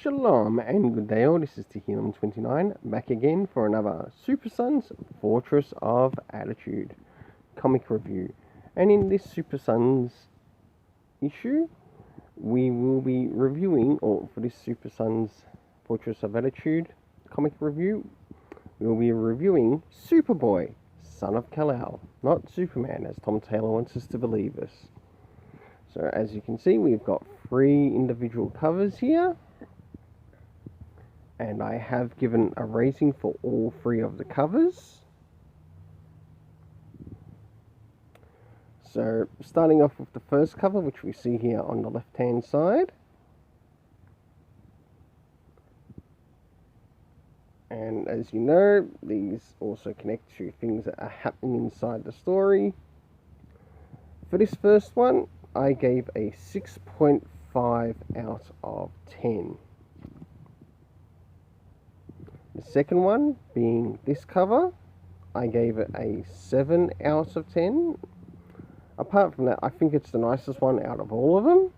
Shalom and good day all, this is Tehillim29 back again for another Super Sons Fortress of Attitude comic review. And in this Super Sons issue, we will be reviewing, or for this Super Sons Fortress of Attitude comic review, we will be reviewing Superboy, son of Kal-El, not Superman as Tom Taylor wants us to believe us. So as you can see, we've got 3 individual covers here. And I have given a rating for all 3 of the covers. So, starting off with the first cover, which we see here on the left-hand side. And as you know, these also connect to things that are happening inside the story. For this first one, I gave a 6.5 out of 10. The second one, being this cover, I gave it a 7 out of 10. Apart from that, I think it's the nicest one out of all of them.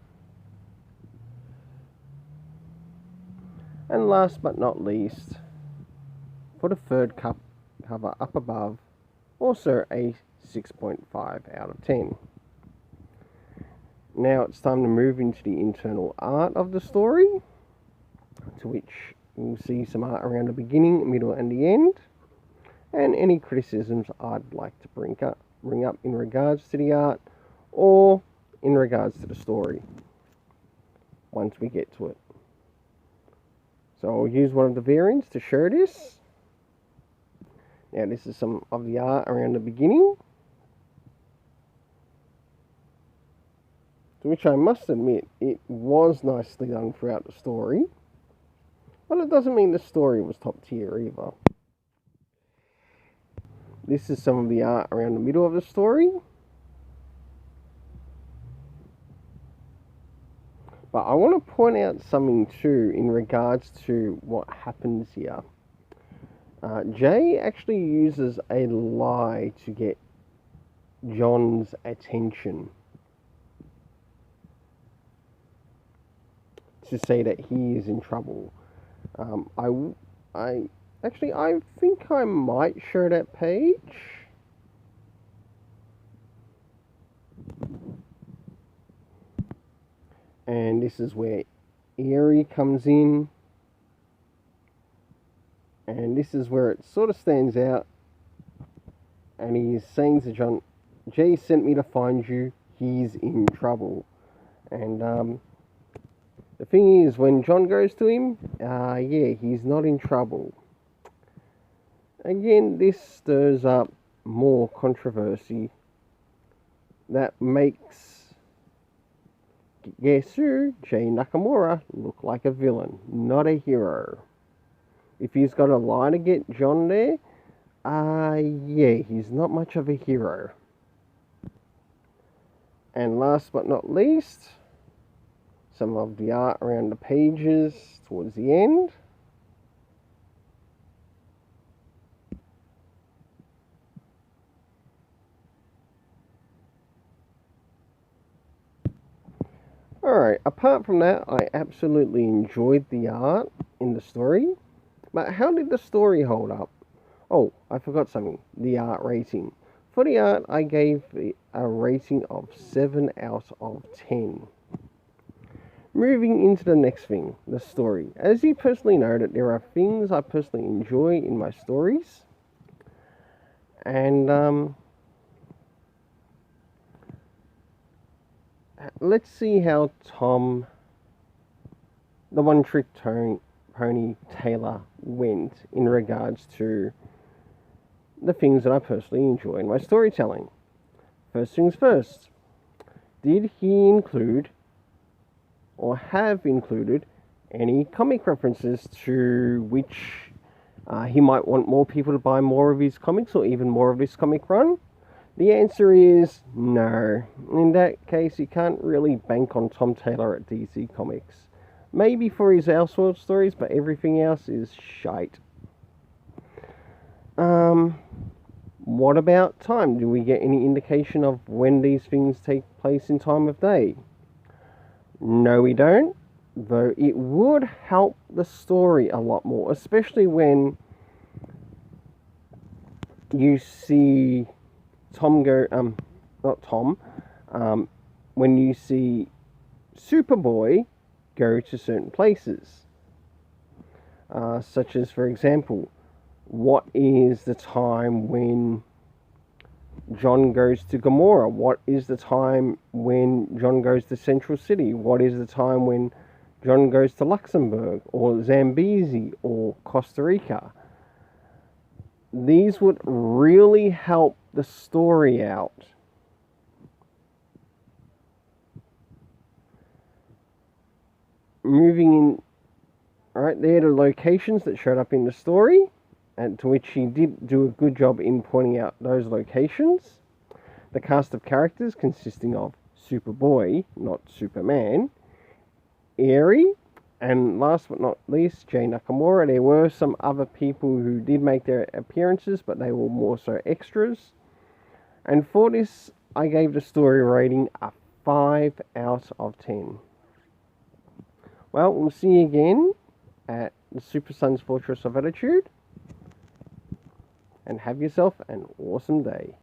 And last but not least, for the third cover up above, also a 6.5 out of 10. Now it's time to move into the internal art of the story, to which we'll see some art around the beginning, middle and the end, and any criticisms I'd like to bring up in regards to the art or in regards to the story once we get to it. So I'll use one of the variants to show this. Now this is some of the art around the beginning, to which I must admit it was nicely done throughout the story. But it doesn't mean the story was top tier either. This is some of the art around the middle of the story. But I want to point out something too in regards to what happens here. Jay actually uses a lie to get John's attention, to say that he is in trouble. I think I might show that page. And this is where Eerie comes in. And this is where it sort of stands out. And he's saying to John, Jay sent me to find you, he's in trouble. And the thing is, when John goes to him, yeah, he's not in trouble. Again, this stirs up more controversy that makes Gesu, Jay Nakamura, look like a villain, not a hero. If he's got a lie to get John there, yeah, he's not much of a hero. And last but not least, some of the art around the pages towards the end. Alright, apart from that, I absolutely enjoyed the art in the story. But how did the story hold up? Oh, I forgot something. The art rating. For the art, I gave a rating of 7 out of 10. Moving into the next thing, the story. As you personally know, that there are things I personally enjoy in my stories. And let's see how Tom, the one-trick pony Taylor, went in regards to the things that I personally enjoy in my storytelling. First things first, did he include or have included any comic references to which he might want more people to buy more of his comics or even more of this comic run? The answer is no. In that case, you can't really bank on Tom Taylor at DC Comics. Maybe for his Elseworld stories, but everything else is shite. What about time? Do we get any indication of when these things take place in time of day? No, we don't. though it would help the story a lot more, especially when you see Tom go, not Tom, when you see Superboy go to certain places. Such as, for example, what is the time when John goes to Gamora? What is the time when John goes to Central City? What is the time when John goes to Luxembourg or Zambezi or Costa Rica? These would really help the story out. Moving in, right there, the locations that showed up in the story, and to which he did do a good job in pointing out those locations. The cast of characters consisting of Superboy, not Superman, Aerie, and last but not least, Jay Nakamura. There were some other people who did make their appearances, but they were more so extras. And for this, I gave the story rating a 5 out of 10. Well, we'll see you again at the Super Sun's Fortress of Attitude. And have yourself an awesome day.